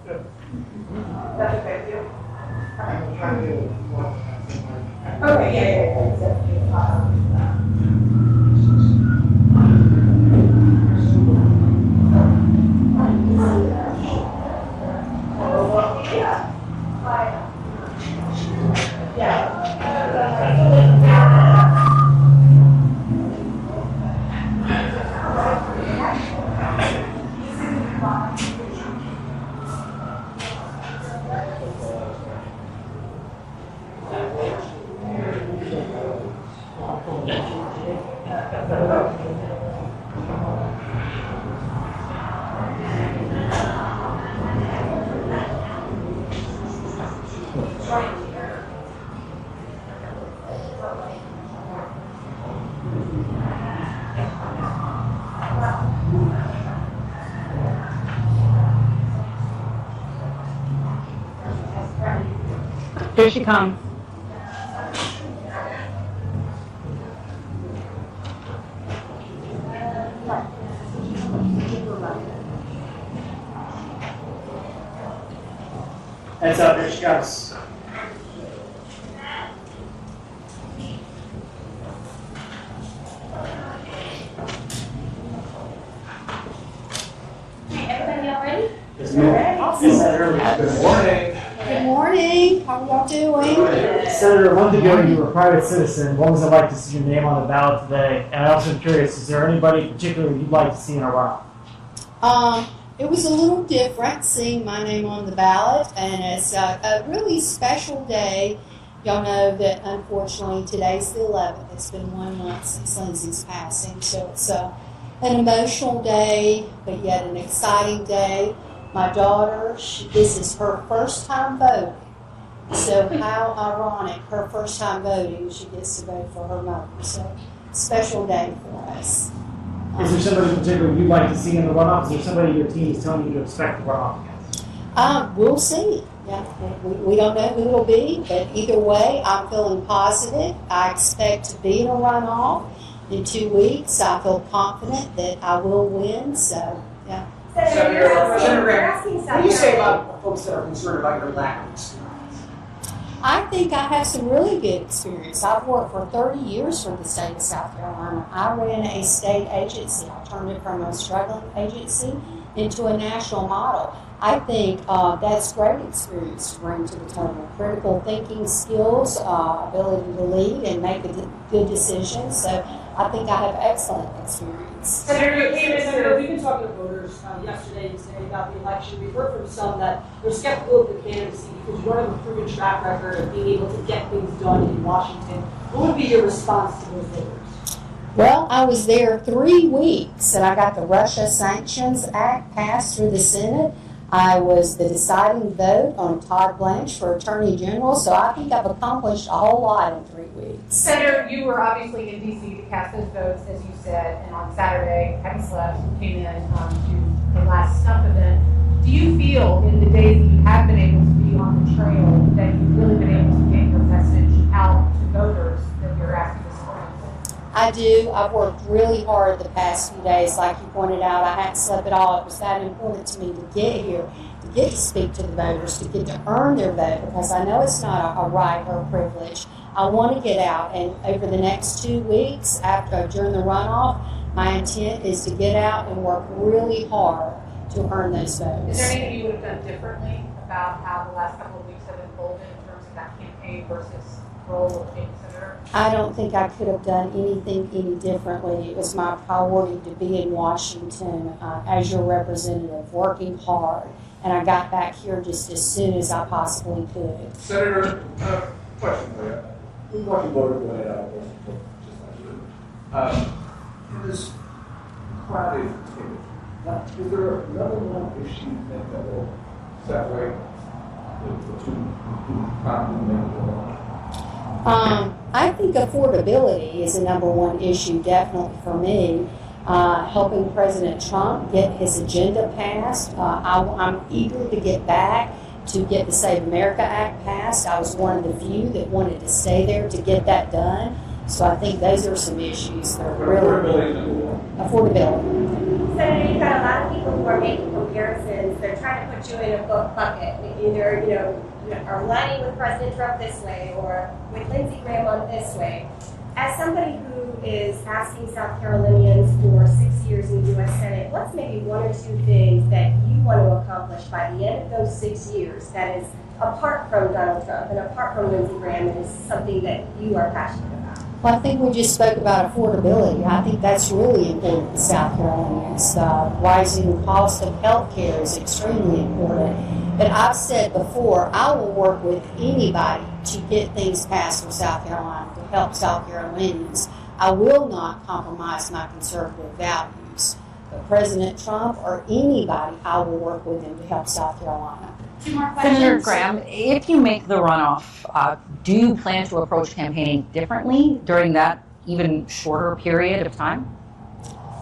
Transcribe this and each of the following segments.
That's okay with you? Okay, Here she comes. Heads up, here she comes. everybody all ready? Yes, ma'am. Yes, Good morning. Good morning. How are y'all doing? Senator, a month ago you were a private citizen. What was it like to see your name on the ballot today? And I also am curious, is there anybody particularly you'd like to see in a runoff? It was a little different seeing my name on the ballot, and it's a really special day. Y'all know that unfortunately today's the 11th. It's been 1 month since Lindsey's passing, so it's an emotional day, but yet an exciting day. My daughter, this is her first time voting. So how ironic, her first time voting, she gets to vote for her mother. So special day for us. Is there somebody in particular you'd like to see in the runoff? Is there somebody your team is telling you to expect the runoff against? We'll see. Yeah, we don't know who it'll be, but either way, I'm feeling positive. I expect to be in a runoff in 2 weeks. I feel confident that I will win. So, yeah. Senator Graham, what do you say about folks that are concerned about your lack of experience? I think I have some really good experience. I've worked for 30 years for the state of South Carolina. I ran a state agency. I turned it from a struggling agency into a national model. I think that's great experience to bring to the table. Critical thinking skills, ability to lead and make good decisions. So I think I have excellent experience. Senator, we've been talking to voters yesterday and today about the election. We've heard from some that they're skeptical of the candidacy because you don't have a proven track record of being able to get things done in Washington. What would be your response to those voters? Well, I was there 3 weeks, and I got the Russia Sanctions Act passed through the Senate. I was the deciding vote on Todd Blanche for Attorney General, so I think I've accomplished a whole lot in 3 weeks. Senator, you were obviously in D.C. to cast those votes, as you said, and on Saturday, having slept, came in to the last stump event. Do you feel, in the days that you have been able to be on the trail, that you've really been able to get your message out to voters that you're asking to support? I do. I've worked really hard the past few days. Like you pointed out, I hadn't slept at all. It was that important to me to get here, to get to speak to the voters, to get to earn their vote, because I know it's not a right or a privilege. I want to get out, and over the next 2 weeks during the runoff, my intent is to get out and work really hard to earn those votes. Is there anything you would have done differently about how the last couple of weeks have unfolded in terms of that campaign versus role of being senator? I don't think I could have done anything any differently. It was my priority to be in Washington as your representative, working hard, and I got back here just as soon as I possibly could. Senator, question for you. We're watching voters go ahead out of Washington, just like you. In this crowded ticket, now, is there another one issue you think that will separate the two properly made? I think affordability is the number one issue, definitely for me. Helping President Trump get his agenda passed. I'm eager to get back to get the Save America Act passed. I was one of the few that wanted to stay there to get that done. So I think those are some issues that are really affordability. Senator, you've got a lot of people who are making comparisons. They're trying to put you in a bucket. Either, are aligning with President Trump this way or with Lindsey Graham on this way. As somebody who is asking South Carolinians for 6 years in the U.S. Senate, what's maybe one or two things that you want to accomplish by the end of those 6 years that is apart from Donald Trump and apart from Lindsey Graham and is something that you are passionate about? Well, I think we just spoke about affordability. I think that's really important to South Carolinians. Rising cost of health care is extremely important. But I've said before, I will work with anybody to get things passed for South Carolina, to help South Carolinians. I will not compromise my conservative values. But President Trump or anybody, I will work with him to help South Carolina. Two more questions. Senator Graham, if you make the runoff, do you plan to approach campaigning differently during that even shorter period of time?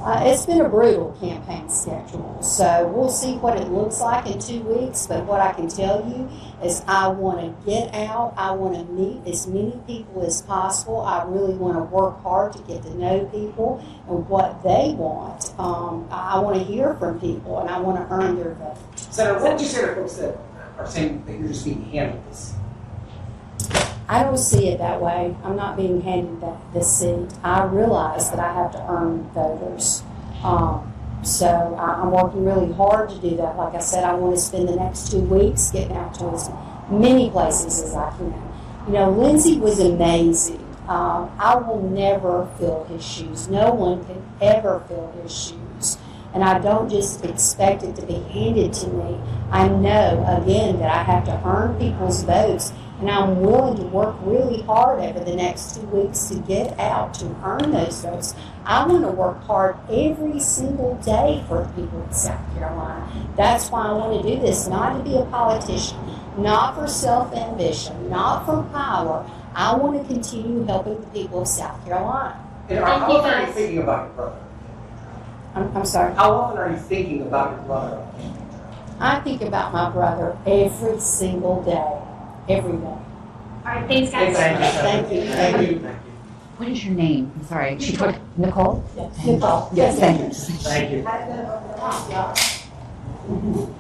It's been a brutal campaign schedule, so we'll see what it looks like in 2 weeks, but what I can tell you is I want to get out, I want to meet as many people as possible, I really want to work hard to get to know people and what they want. I want to hear from people and I want to earn their vote. Senator, what would you say to folks that are saying that you're just being handed this? I don't see it that way. I'm not being handed this seat. I realize that I have to earn voters. So I'm working really hard to do that. Like I said, I want to spend the next 2 weeks getting out to as many places as I can. Lindsey was amazing. I will never fill his shoes. No one can ever fill his shoes. And I don't just expect it to be handed to me. I know, again, that I have to earn people's votes. And I'm willing to work really hard over the next 2 weeks to get out, to earn those votes. I want to work hard every single day for the people of South Carolina. That's why I want to do this, not to be a politician, not for self-ambition, not for power. I want to continue helping the people of South Carolina. And how often are you thinking about your brother? I'm sorry? How often are you thinking about your brother? I think about my brother every single day. Every day. All right, thanks, guys. Thank you. Thank you. What is your name? I'm sorry. She took Nicole? Yes. Nicole. Yes, thank you. Thank you.